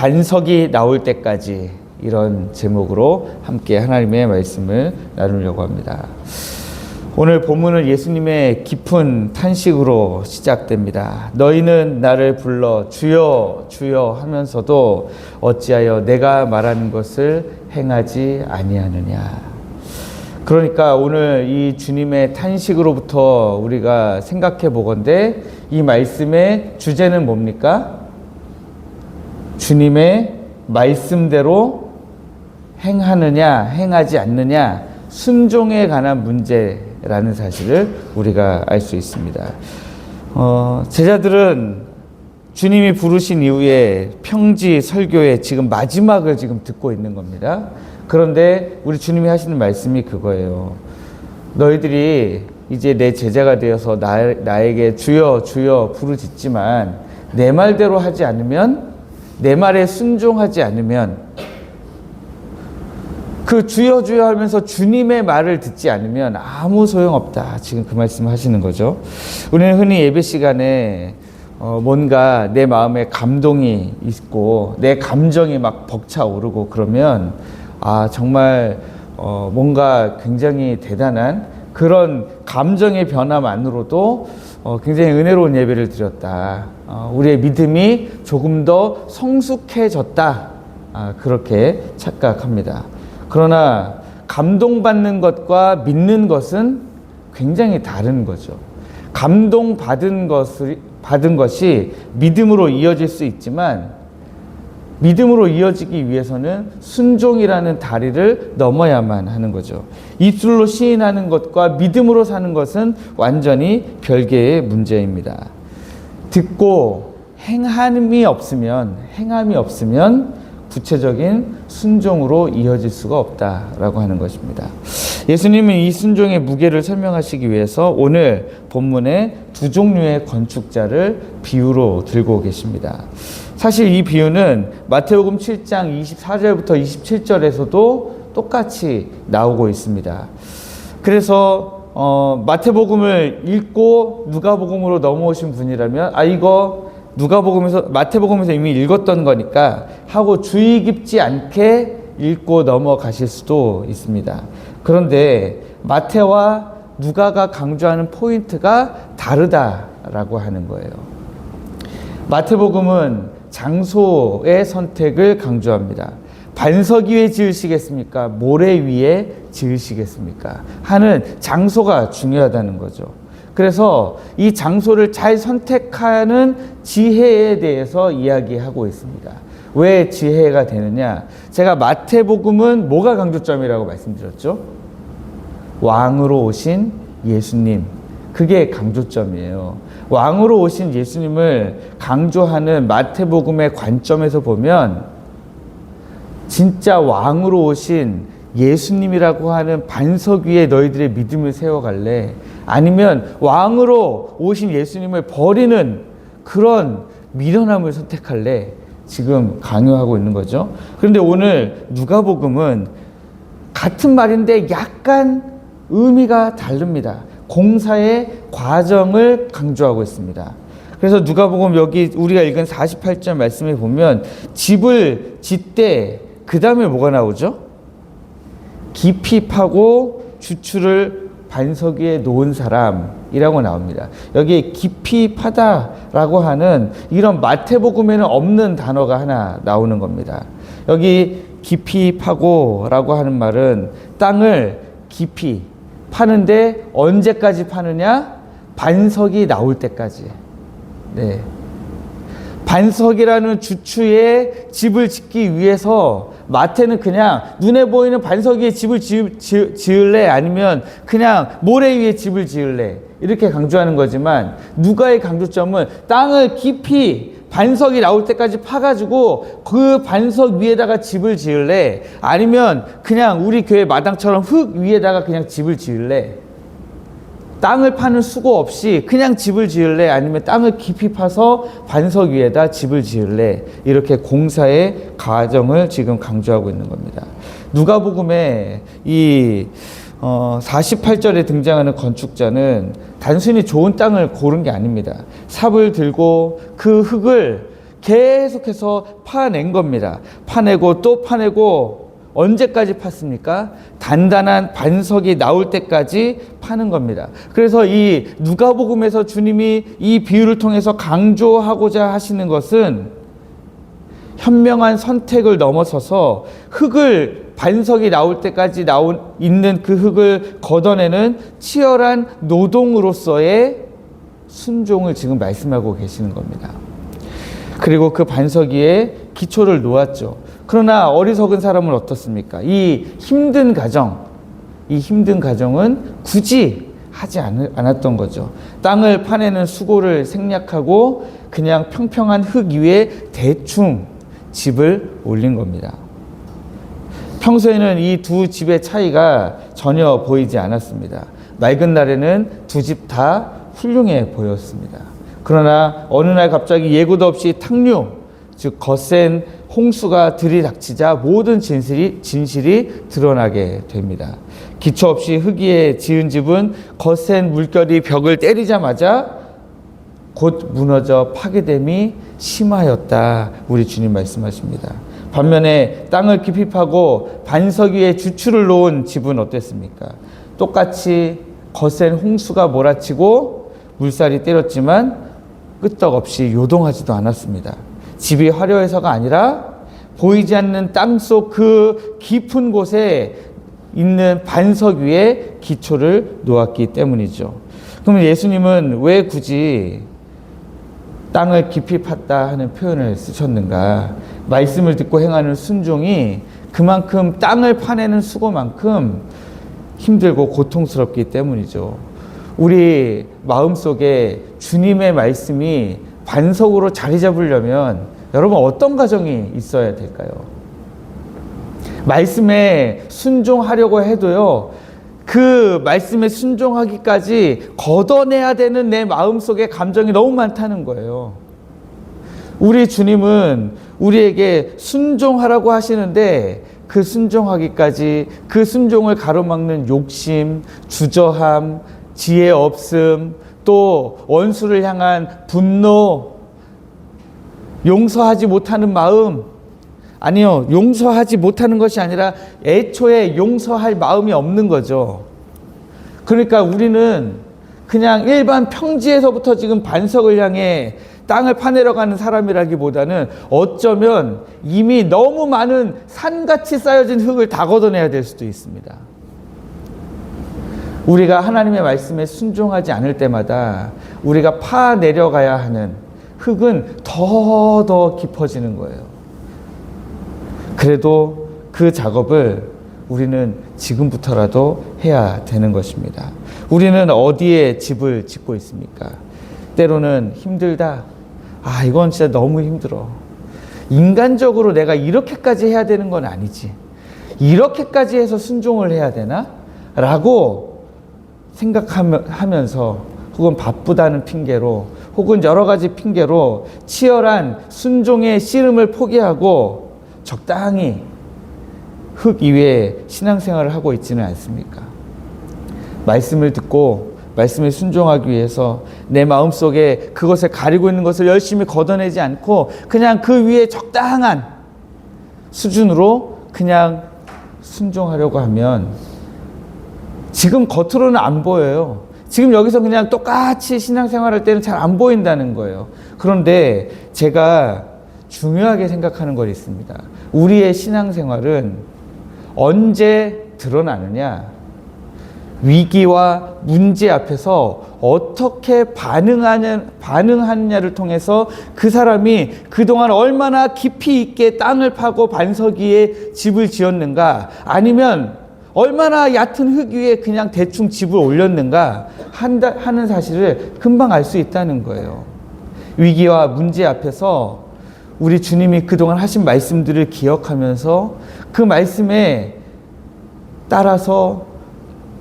반석이 나올 때까지, 이런 제목으로 함께 하나님의 말씀을 나누려고 합니다. 오늘 본문은 예수님의 깊은 탄식으로 시작됩니다. 너희는 나를 불러 주여 주여 하면서도 어찌하여 내가 말하는 것을 행하지 아니하느냐. 그러니까 오늘 이 주님의 탄식으로부터 우리가 생각해 보건대 이 말씀의 주제는 뭡니까? 주님의 말씀대로 행하느냐 행하지 않느냐, 순종에 관한 문제라는 사실을 우리가 알 수 있습니다. 제자들은 주님이 부르신 이후에 평지 설교의 지금 마지막을 지금 듣고 있는 겁니다. 그런데 우리 주님이 하시는 말씀이 그거예요. 너희들이 이제 내 제자가 되어서 나에게 주여 주여 부르짖지만 내 말대로 하지 않으면, 내 말에 순종하지 않으면, 그 주여 주여 하면서 주님의 말을 듣지 않으면 아무 소용없다. 지금 그 말씀을 하시는 거죠. 우리는 흔히 예배 시간에 뭔가 내 마음에 감동이 있고 내 감정이 막 벅차오르고 그러면 정말 뭔가 굉장히 대단한 그런 감정의 변화만으로도 굉장히 은혜로운 예배를 드렸다. 우리의 믿음이 조금 더 성숙해졌다. 그렇게 착각합니다. 그러나 감동받는 것과 믿는 것은 굉장히 다른 거죠. 감동받은 것이 믿음으로 이어질 수 있지만, 믿음으로 이어지기 위해서는 순종이라는 다리를 넘어야만 하는 거죠. 입술로 시인하는 것과 믿음으로 사는 것은 완전히 별개의 문제입니다. 듣고 행함이 없으면 구체적인 순종으로 이어질 수가 없다라고 하는 것입니다. 예수님은 이 순종의 무게를 설명하시기 위해서 오늘 본문에 두 종류의 건축자를 비유로 들고 계십니다. 사실 이 비유는 마태복음 7장 24절부터 27절에서도 똑같이 나오고 있습니다. 그래서 마태복음을 읽고 누가복음으로 넘어오신 분이라면 이거 마태복음에서 이미 읽었던 거니까 하고 주의 깊지 않게 읽고 넘어가실 수도 있습니다. 그런데 마태와 누가가 강조하는 포인트가 다르다라고 하는 거예요. 마태복음은 장소의 선택을 강조합니다. 반석 위에 지으시겠습니까? 모래 위에 지으시겠습니까? 하는 장소가 중요하다는 거죠. 그래서 이 장소를 잘 선택하는 지혜에 대해서 이야기하고 있습니다. 왜 지혜가 되느냐? 제가 마태복음은 뭐가 강조점이라고 말씀드렸죠? 왕으로 오신 예수님. 그게 강조점이에요. 왕으로 오신 예수님을 강조하는 마태복음의 관점에서 보면 진짜 왕으로 오신 예수님이라고 하는 반석 위에 너희들의 믿음을 세워갈래? 아니면 왕으로 오신 예수님을 버리는 그런 미련함을 선택할래? 지금 강요하고 있는 거죠. 그런데 오늘 누가복음은 같은 말인데 약간 의미가 다릅니다. 공사의 과정을 강조하고 있습니다. 그래서 누가복음 여기 우리가 읽은 48절 말씀에 보면 집을 짓되 그 다음에 뭐가 나오죠? 깊이 파고 주추를 반석 위에 놓은 사람이라고 나옵니다. 여기에 깊이 파다라고 하는 이런 마태복음에는 없는 단어가 하나 나오는 겁니다. 여기 깊이 파고라고 하는 말은 땅을 깊이 파는데 언제까지 파느냐? 반석이 나올 때까지. 네. 반석이라는 주추에 집을 짓기 위해서 마태는 그냥 눈에 보이는 반석 위에 집을 지을래? 아니면 그냥 모래 위에 집을 지을래? 이렇게 강조하는 거지만 누가의 강조점은 땅을 깊이 반석이 나올 때까지 파가지고 그 반석 위에다가 집을 지을래? 아니면 그냥 우리 교회 마당처럼 흙 위에다가 그냥 집을 지을래? 땅을 파는 수고 없이 그냥 집을 지을래? 아니면 땅을 깊이 파서 반석 위에다 집을 지을래? 이렇게 공사의 과정을 지금 강조하고 있는 겁니다. 누가복음에 이 48절에 등장하는 건축자는 단순히 좋은 땅을 고른 게 아닙니다. 삽을 들고 그 흙을 계속해서 파낸 겁니다. 파내고 또 파내고 언제까지 팠습니까? 단단한 반석이 나올 때까지 파는 겁니다. 그래서 이 누가복음에서 주님이 이 비유를 통해서 강조하고자 하시는 것은 현명한 선택을 넘어서서 흙을 반석이 나올 때까지 있는 그 흙을 걷어내는 치열한 노동으로서의 순종을 지금 말씀하고 계시는 겁니다. 그리고 그 반석 위에 기초를 놓았죠. 그러나 어리석은 사람은 어떻습니까? 이 힘든 가정은 굳이 하지 않았던 거죠. 땅을 파내는 수고를 생략하고 그냥 평평한 흙 위에 대충 집을 올린 겁니다. 평소에는 이 두 집의 차이가 전혀 보이지 않았습니다. 맑은 날에는 두 집 다 훌륭해 보였습니다. 그러나 어느 날 갑자기 예고도 없이 탕류, 즉 거센 홍수가 들이닥치자 모든 진실이 드러나게 됩니다. 기초 없이 흙 위에 지은 집은 거센 물결이 벽을 때리자마자 곧 무너져 파괴됨이 심하였다. 우리 주님 말씀하십니다. 반면에 땅을 깊이 파고 반석 위에 주추를 놓은 집은 어땠습니까? 똑같이 거센 홍수가 몰아치고 물살이 때렸지만 끄떡없이 요동하지도 않았습니다. 집이 화려해서가 아니라 보이지 않는 땅속 그 깊은 곳에 있는 반석 위에 기초를 놓았기 때문이죠. 그러면 예수님은 왜 굳이 땅을 깊이 팠다 하는 표현을 쓰셨는가? 말씀을 듣고 행하는 순종이 그만큼 땅을 파내는 수고만큼 힘들고 고통스럽기 때문이죠. 우리 마음속에 주님의 말씀이 반석으로 자리 잡으려면 여러분 어떤 과정이 있어야 될까요? 말씀에 순종하려고 해도요, 그 말씀에 순종하기까지 걷어내야 되는 내 마음속에 감정이 너무 많다는 거예요. 우리 주님은 우리에게 순종하라고 하시는데 그 순종하기까지 그 순종을 가로막는 욕심, 주저함, 지혜 없음, 또 원수를 향한 분노, 용서하지 못하는 마음, 아니요, 용서하지 못하는 것이 아니라 애초에 용서할 마음이 없는 거죠. 그러니까 우리는 그냥 일반 평지에서부터 지금 반석을 향해 땅을 파내려 가는 사람이라기보다는 어쩌면 이미 너무 많은 산같이 쌓여진 흙을 다 걷어내야 될 수도 있습니다. 우리가 하나님의 말씀에 순종하지 않을 때마다 우리가 파내려가야 하는 흙은 더 깊어지는 거예요. 그래도 그 작업을 우리는 지금부터라도 해야 되는 것입니다. 우리는 어디에 집을 짓고 있습니까? 때로는 힘들다. 아, 이건 진짜 너무 힘들어. 인간적으로 내가 이렇게까지 해야 되는 건 아니지. 이렇게까지 해서 순종을 해야 되나? 라고 생각하면서 혹은 바쁘다는 핑계로 혹은 여러 가지 핑계로 치열한 순종의 씨름을 포기하고 적당히 흙 위에 신앙생활을 하고 있지는 않습니까? 말씀을 듣고 말씀에 순종하기 위해서 내 마음속에 그것을 가리고 있는 것을 열심히 걷어내지 않고 그냥 그 위에 적당한 수준으로 그냥 순종하려고 하면 지금 겉으로는 안 보여요. 지금 여기서 그냥 똑같이 신앙생활할 때는 잘 안 보인다는 거예요. 그런데 제가 중요하게 생각하는 것이 있습니다. 우리의 신앙생활은 언제 드러나느냐? 위기와 문제 앞에서 어떻게 반응하느냐를 통해서 그 사람이 그동안 얼마나 깊이 있게 땅을 파고 반석 위에 집을 지었는가, 아니면 얼마나 얕은 흙 위에 그냥 대충 집을 올렸는가 하는 사실을 금방 알 수 있다는 거예요. 위기와 문제 앞에서 우리 주님이 그동안 하신 말씀들을 기억하면서 그 말씀에 따라서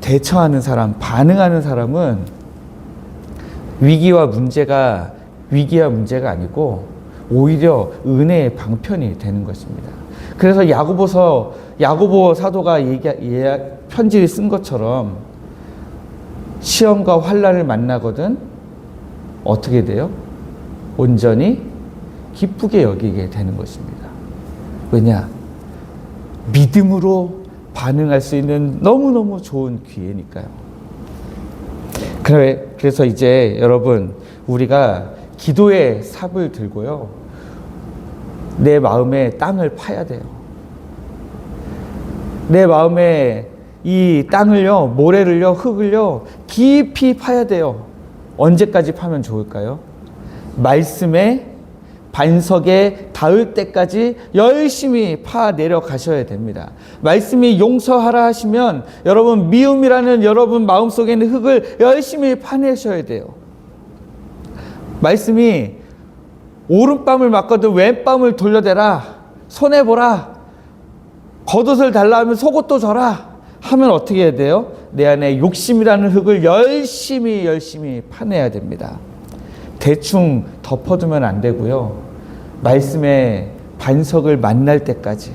대처하는 사람, 반응하는 사람은 위기와 문제가 아니고 오히려 은혜의 방편이 되는 것입니다. 그래서 야고보 사도가 편지를 쓴 것처럼 시험과 환난을 만나거든 어떻게 돼요? 온전히 기쁘게 여기게 되는 것입니다. 왜냐? 믿음으로 반응할 수 있는 너무너무 좋은 기회니까요. 그래서 이제 여러분, 우리가 기도의 삽을 들고요, 내 마음에 땅을 파야 돼요. 내 마음에 이 땅을요, 모래를요, 흙을요, 깊이 파야 돼요. 언제까지 파면 좋을까요? 말씀의 반석에 닿을 때까지 열심히 파 내려가셔야 됩니다. 말씀이 용서하라 하시면 여러분, 미움이라는 여러분 마음속에 있는 흙을 열심히 파내셔야 돼요. 말씀이 오른뺨을 맞거든 왼뺨을 돌려대라, 손해보라, 겉옷을 달라 하면 속옷도 줘라 하면 어떻게 해야 돼요? 내 안에 욕심이라는 흙을 열심히 파내야 됩니다. 대충 덮어두면 안 되고요, 말씀의 반석을 만날 때까지,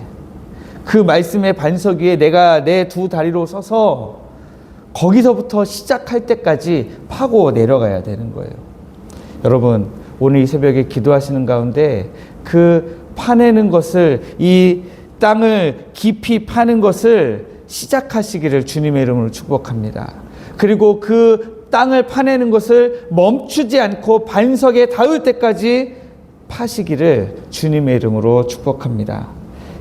그 말씀의 반석 위에 내가 내 두 다리로 서서 거기서부터 시작할 때까지 파고 내려가야 되는 거예요. 여러분, 오늘 이 새벽에 기도하시는 가운데 그 파내는 것을, 이 땅을 깊이 파는 것을 시작하시기를 주님의 이름으로 축복합니다. 그리고 그 땅을 파내는 것을 멈추지 않고 반석에 닿을 때까지 파시기를 주님의 이름으로 축복합니다.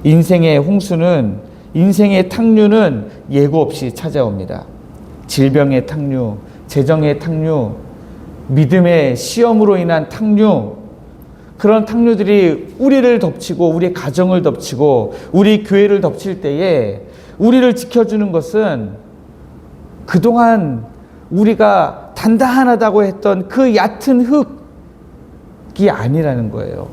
인생의 홍수는, 인생의 탕류는 예고 없이 찾아옵니다. 질병의 탕류, 재정의 탕류, 믿음의 시험으로 인한 탕류, 그런 탕류들이 우리를 덮치고 우리 가정을 덮치고 우리 교회를 덮칠 때에 우리를 지켜주는 것은 그동안 우리가 단단하다고 했던 그 얕은 흙이 아니라는 거예요.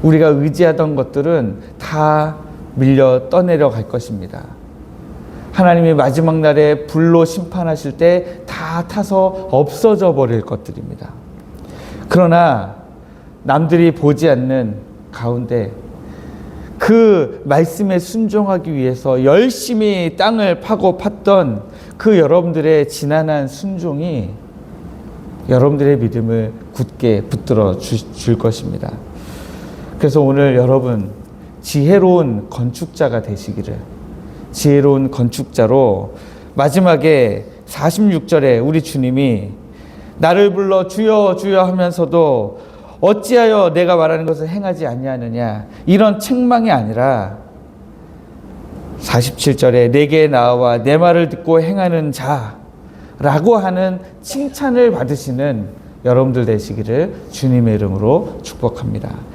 우리가 의지하던 것들은 다 밀려 떠내려 갈 것입니다. 하나님이 마지막 날에 불로 심판하실 때 다 타서 없어져 버릴 것들입니다. 그러나 남들이 보지 않는 가운데 그 말씀에 순종하기 위해서 열심히 땅을 파고 팠던 그 여러분들의 지난한 순종이 여러분들의 믿음을 굳게 붙들어 줄 것입니다. 그래서 오늘 여러분, 지혜로운 건축자가 되시기를, 지혜로운 건축자로 마지막에 46절에 우리 주님이 나를 불러 주여 주여 하면서도 어찌하여 내가 말하는 것을 행하지 아니하느냐, 이런 책망이 아니라 47절에 내게 나와 내 말을 듣고 행하는 자라고 하는 칭찬을 받으시는 여러분들 되시기를 주님의 이름으로 축복합니다.